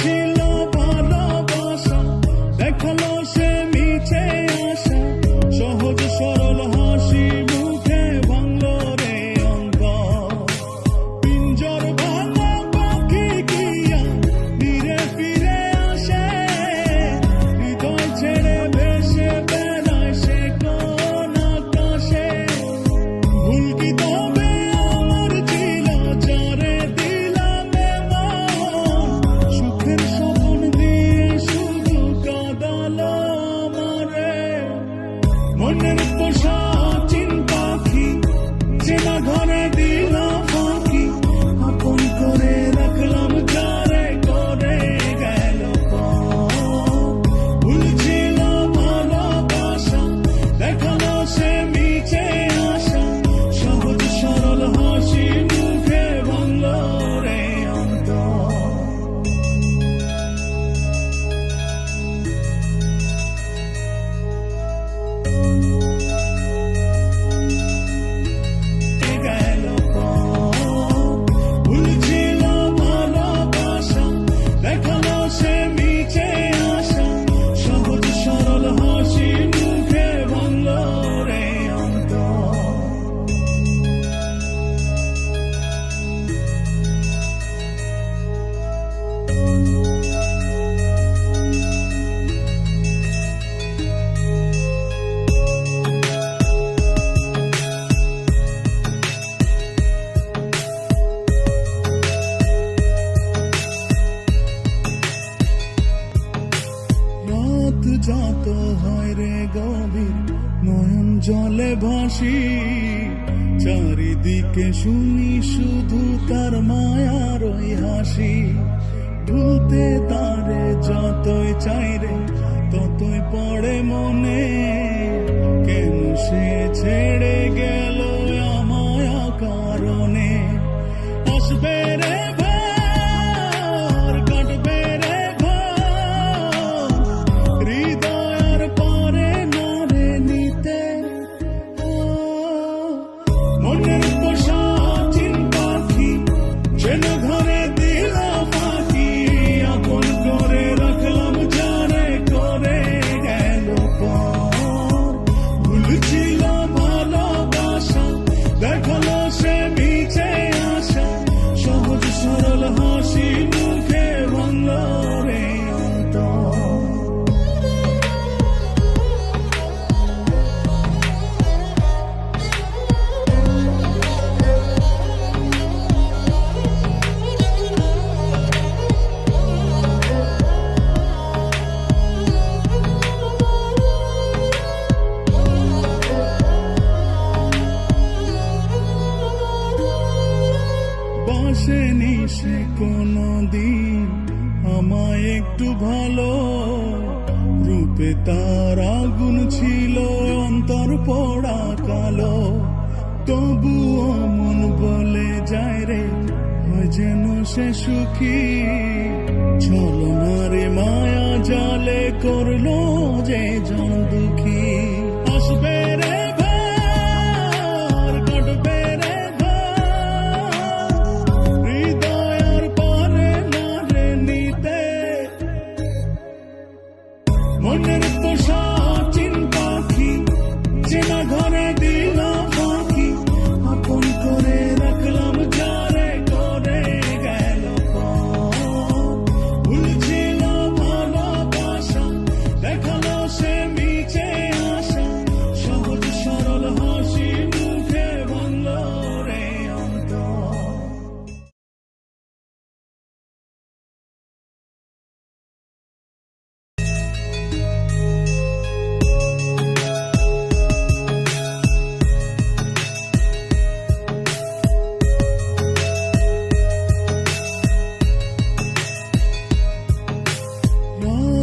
ছিল ভালোবাসা, দেখালো সে মিছে আশা, সহজ সরল হাসি মুখে ভাঙলো রে অন্তর। পিঞ্জর ভাঙা পাখি কিয়া ধীরে ফিরে আসে, হৃদয় ছেড়ে ভেসে বেড়ায় সে কোন আকাশে। ভুল কি তবে আমার ছিল, যারে দিলাম এমন, সুখের স্বপ্ন দিয়ে শুধু কাঁদালো আমারে। মনের পোষা চিন পাখি, চেনা ঘরে দিলাম ফাঁকি, আপন করে রাখলাম যারে করে গেল পর। ভুল ছিল ভালোবাসা, দেখালো সে মিছে আশা, সহজ সরল হাসি মুখে ভাঙলো রে অন্তর। গেল পর। ভুল ছিল ভালোবাসা, দেখালো সে মিছে আশা, সহজ সরল হাসি মুখে ভাঙলো রে অন্তর। রাত যত হয় রে গভীর, নয়ন জলে ভাসি, চারিদিকে শুনি শুধু তার মায়ার ওই হাসি। ভুলতে তারে যতই চাই রে, ততই পড়ে মনে, কেন সে ছেড়ে গেল আমায় কারণে। আসবে রে ভোর, কাটবে রে ভোর, হৃদয়ের পারে নারে নিতে। মনের পোষা চিন পাখি, যেন ঘরে দিলাম ফাঁকি, আপন করে রাখলাম যারে করে গেল পর। ভুল ছিল ভালোবাসা, দেখালো সে মিছে আশা, সহজ সরল হাসি মুখে ভাঙলো রে অন্তর। বাসেনি সে কোনদিন আমায় একটু ভালো, রূপে তার আগুন ছিল অন্তর পোড়া কালো। তবুও মন বলে যায় রে, হয় যেন সে সুখী, ছলনারে মায়া জালে করলো যে জন দুঃখী।